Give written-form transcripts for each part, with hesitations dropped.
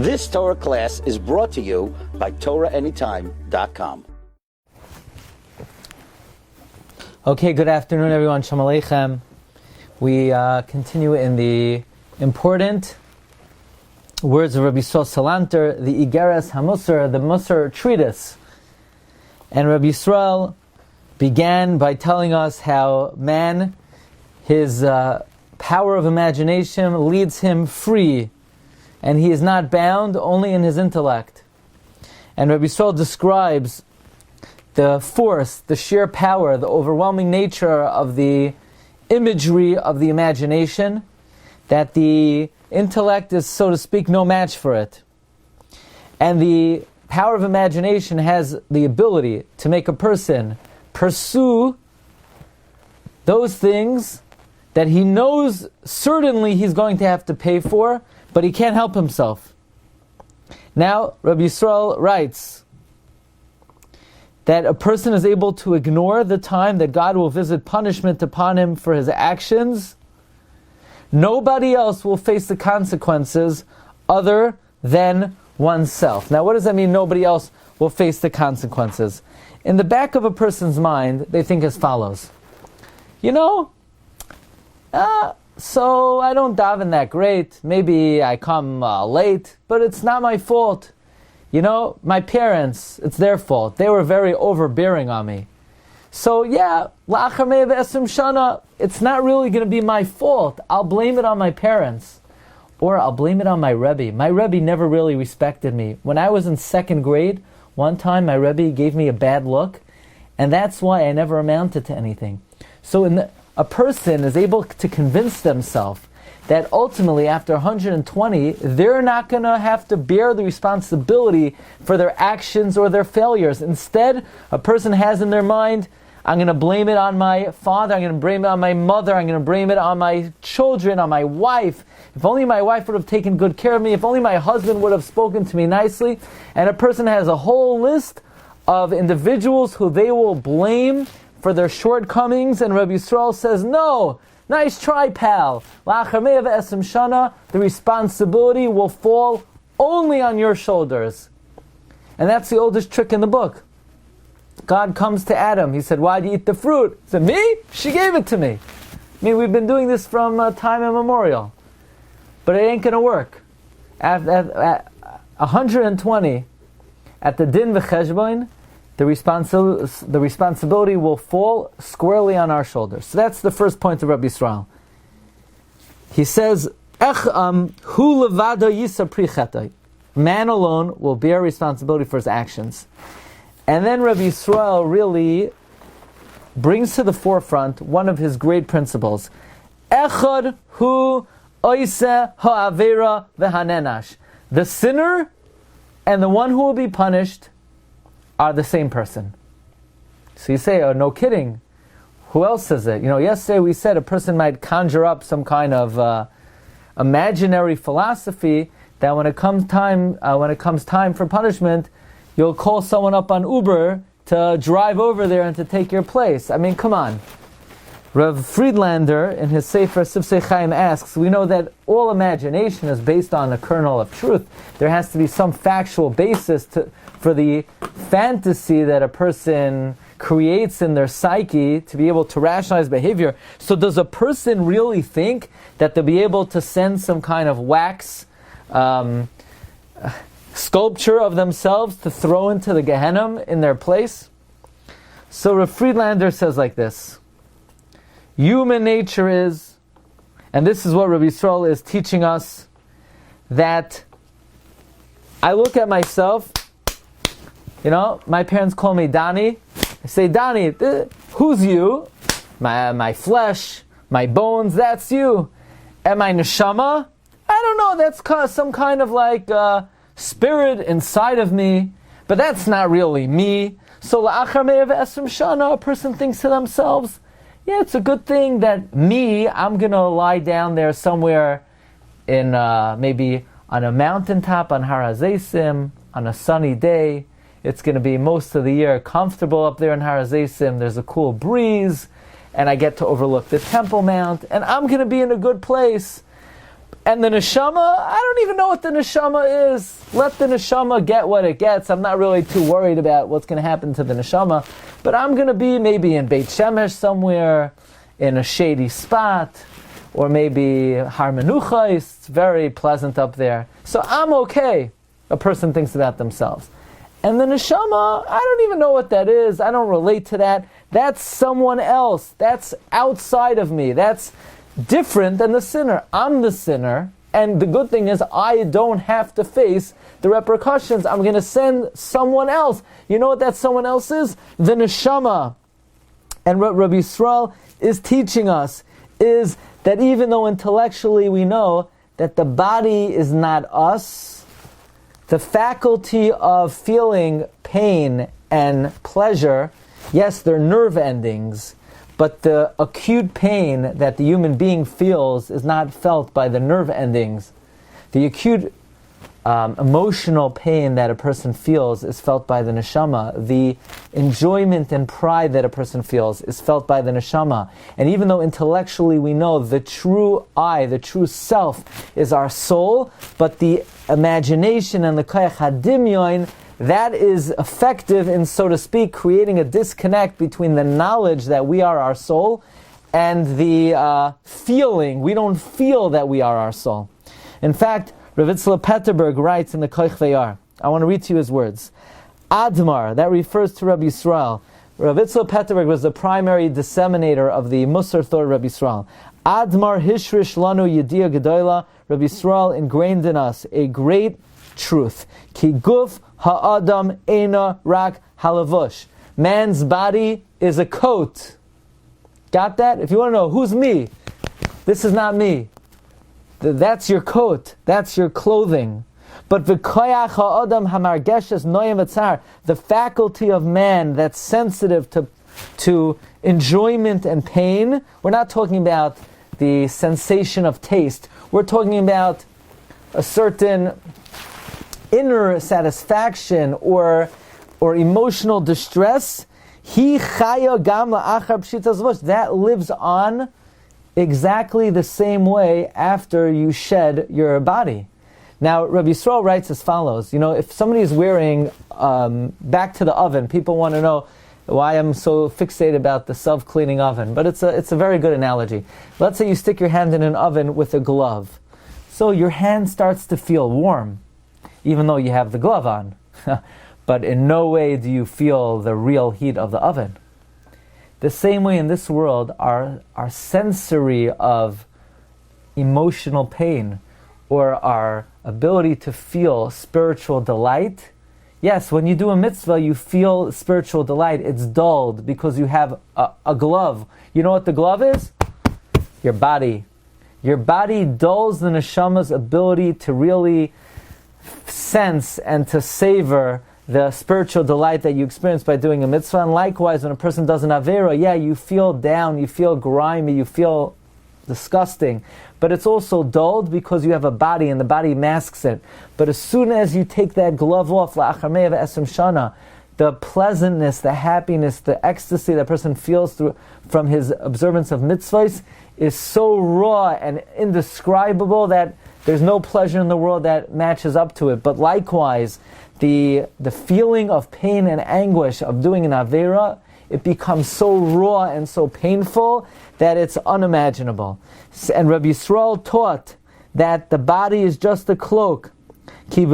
This Torah class is brought to you by TorahAnytime.com. Okay, good afternoon, everyone. Shalom Aleichem. We continue in the important words of Rabbi Yisroel Salantar, the Iggeres, HaMussar, the Mussar treatise. And Rabbi Yisroel began by telling us how man, his power of imagination leads him free, and he is not bound only in his intellect. And Rabbi Yisroel describes the force, the sheer power, the overwhelming nature of the imagery of the imagination, that the intellect is, so to speak, no match for it. And the power of imagination has the ability to make a person pursue those things that he knows certainly he's going to have to pay for, but he can't help himself. Now, Rabbi Yisroel writes that a person is able to ignore the time that God will visit punishment upon him for his actions. Nobody else will face the consequences other than oneself. Now, what does that mean, nobody else will face the consequences? In the back of a person's mind, they think as follows. So I don't daven that great. Maybe I come late, but it's not my fault. My parents, it's their fault. They were very overbearing on me. So yeah, la'achar mea ve'esrim shana, it's not really going to be my fault. I'll blame it on my parents. Or I'll blame it on my Rabbi. My Rabbi never really respected me. When I was in second grade, one time my Rabbi gave me a bad look, and that's why I never amounted to anything. So a person is able to convince themselves that ultimately after 120, they're not going to have to bear the responsibility for their actions or their failures. Instead, a person has in their mind, I'm going to blame it on my father, I'm going to blame it on my mother, I'm going to blame it on my children, on my wife. If only my wife would have taken good care of me, if only my husband would have spoken to me nicely. And a person has a whole list of individuals who they will blame for their shortcomings, and Rabbi Yisroel says, no, nice try, pal. La'achar mea ve'esrim shana, the responsibility will fall only on your shoulders. And that's the oldest trick in the book. God comes to Adam. He said, why do you eat the fruit? He said, me? She gave it to me. We've been doing this from time immemorial. But it ain't going to work. At 120, at the din v'cheshbon, the responsibility will fall squarely on our shoulders. So that's the first point of Rabbi Yisroel. He says, hu levado yisa pri chetoi. Man alone will bear responsibility for his actions. And then Rabbi Yisroel really brings to the forefront one of his great principles. Echad hu oise ha'avera v'hanenash. The sinner and the one who will be punished are the same person. So you say, oh, no kidding. Who else says it? Yesterday we said a person might conjure up some kind of imaginary philosophy that when it comes time for punishment, you'll call someone up on Uber to drive over there and to take your place. Come on. Rav Friedlander, in his Sefer Sifsei Chaim, asks, we know that all imagination is based on a kernel of truth. There has to be some factual basis for the fantasy that a person creates in their psyche to be able to rationalize behavior. So does a person really think that they'll be able to send some kind of wax sculpture of themselves to throw into the Gehenna in their place? So Rav Friedlander says like this. Human nature is, and this is what Rabbi Yisroel is teaching us, that I look at myself, my parents call me Donnie. I say, Donnie, who's you? My flesh, my bones, that's you. Am I neshama? I don't know, that's some kind of spirit inside of me, but that's not really me. So la'achar mea ve'esrim shana, a person thinks to themselves, yeah, it's a good thing that I'm going to lie down there somewhere in maybe on a mountaintop on Har HaZeisim, on a sunny day. It's going to be most of the year comfortable up there in Har HaZeisim. There's a cool breeze, and I get to overlook the Temple Mount, and I'm going to be in a good place. And the neshama, I don't even know what the neshama is. Let the neshama get what it gets. I'm not really too worried about what's going to happen to the neshama. But I'm going to be maybe in Beit Shemesh somewhere, in a shady spot, or maybe Har Menucha, it's very pleasant up there. So I'm okay, a person thinks about themselves. And the neshama, I don't even know what that is. I don't relate to that. That's someone else. That's outside of me. That's different than the sinner. I'm the sinner, and the good thing is I don't have to face the repercussions. I'm going to send someone else. You know what that someone else is? The neshama. And what Rabbi Yisroel is teaching us is that even though intellectually we know that the body is not us, the faculty of feeling pain and pleasure, yes, they're nerve endings, but the acute pain that the human being feels is not felt by the nerve endings. The acute emotional pain that a person feels is felt by the neshama. The enjoyment and pride that a person feels is felt by the neshama. And even though intellectually we know the true I, the true self, is our soul, but the imagination and the koyach hadimyon, that is effective in, so to speak, creating a disconnect between the knowledge that we are our soul and the feeling. We don't feel that we are our soul. In fact, Rav Yitzchak Petterberg writes in the Koich Vayar, I want to read to you his words. Admar, that refers to Rabbi Yisroel. Rav Yitzchak Petterberg was the primary disseminator of the Mussar thought of Rabbi Yisroel. Admar hishrish lanu yediya gedola. Rabbi Yisroel ingrained in us a great truth. Ki guf ha'adam eina rak halavush. Man's body is a coat. Got that? If you want to know who's me, this is not me. That's your coat. That's your clothing. But v'koyach ha'adam hamargeshes noyim v'tzar, the faculty of man that's sensitive to enjoyment and pain. We're not talking about the sensation of taste. We're talking about a certain inner satisfaction or emotional distress. He chaya gam la'achar pshita zvush. That lives on exactly the same way after you shed your body. Now, Rabbi Yisroel writes as follows. If somebody is wearing back to the oven, people want to know why I'm so fixated about the self-cleaning oven. But it's a very good analogy. Let's say you stick your hand in an oven with a glove. So your hand starts to feel warm, even though you have the glove on. But in no way do you feel the real heat of the oven. The same way in this world, our sensory of emotional pain or our ability to feel spiritual delight, yes, when you do a mitzvah, you feel spiritual delight. It's dulled because you have a glove. You know what the glove is? Your body. Your body dulls the neshama's ability to really sense and to savor the spiritual delight that you experience by doing a mitzvah. And likewise, when a person does an avera, you feel down, you feel grimy, you feel disgusting. But it's also dulled because you have a body and the body masks it. But as soon as you take that glove off, la'achar me'ah v'esrim shana, the pleasantness, the happiness, the ecstasy that a person feels from his observance of mitzvahs is so raw and indescribable that there's no pleasure in the world that matches up to it. But likewise, the feeling of pain and anguish of doing an avera, it becomes so raw and so painful that it's unimaginable. And Rabbi Yisroel taught that the body is just a cloak. At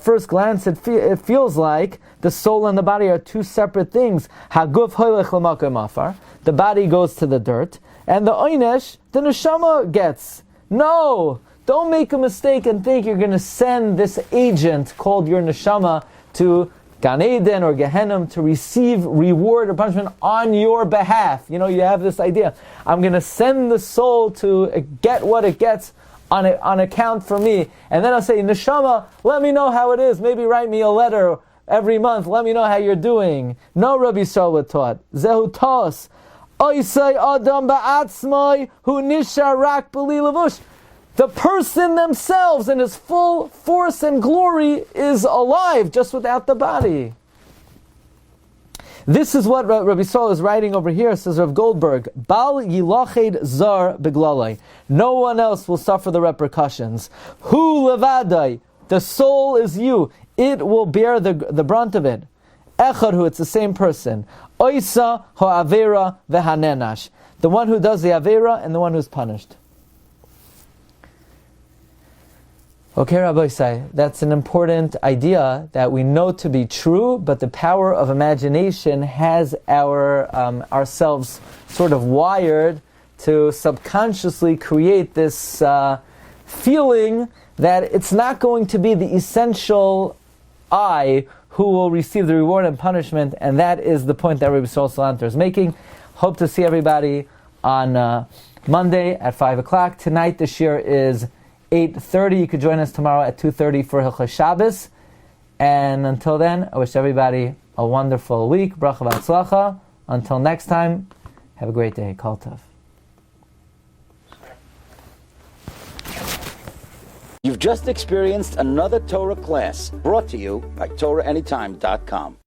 first glance, it feels like the soul and the body are two separate things. The body goes to the dirt, and the oynesh, the neshama gets. No! Don't make a mistake and think you're going to send this agent called your neshama to Gan Eden or Gehenna to receive reward or punishment on your behalf. You have this idea. I'm going to send the soul to get what it gets on account for me. And then I'll say, neshama, let me know how it is. Maybe write me a letter every month. Let me know how you're doing. No, Rabbi Yisroel taught. Zehu tos. Oisei adam ba'atzmai hu nishar rak b'li levush. The person themselves in his full force and glory is alive just without the body. This is what Rabbi Yisroel is writing over here, says Rav Goldberg. Bal yilached zar beglalai. No one else will suffer the repercussions. Hu levadai. The soul is you. It will bear the brunt of it. Echad, it's the same person. Oisa ha'avera vehanenash. The one who does the avera and the one who's punished. Okay, Rabbi Say, that's an important idea that we know to be true, but the power of imagination has ourselves sort of wired to subconsciously create this feeling that it's not going to be the essential I who will receive the reward and punishment, and that is the point that Rabbi Salantar is making. Hope to see everybody on Monday at 5 o'clock. Tonight the shiur is 8:30. You could join us tomorrow at 2:30 for Hilchos Shabbos. And until then, I wish everybody a wonderful week. Bracha v'atzlacha. Until next time, have a great day. Kol tov. You've just experienced another Torah class brought to you by TorahAnytime.com.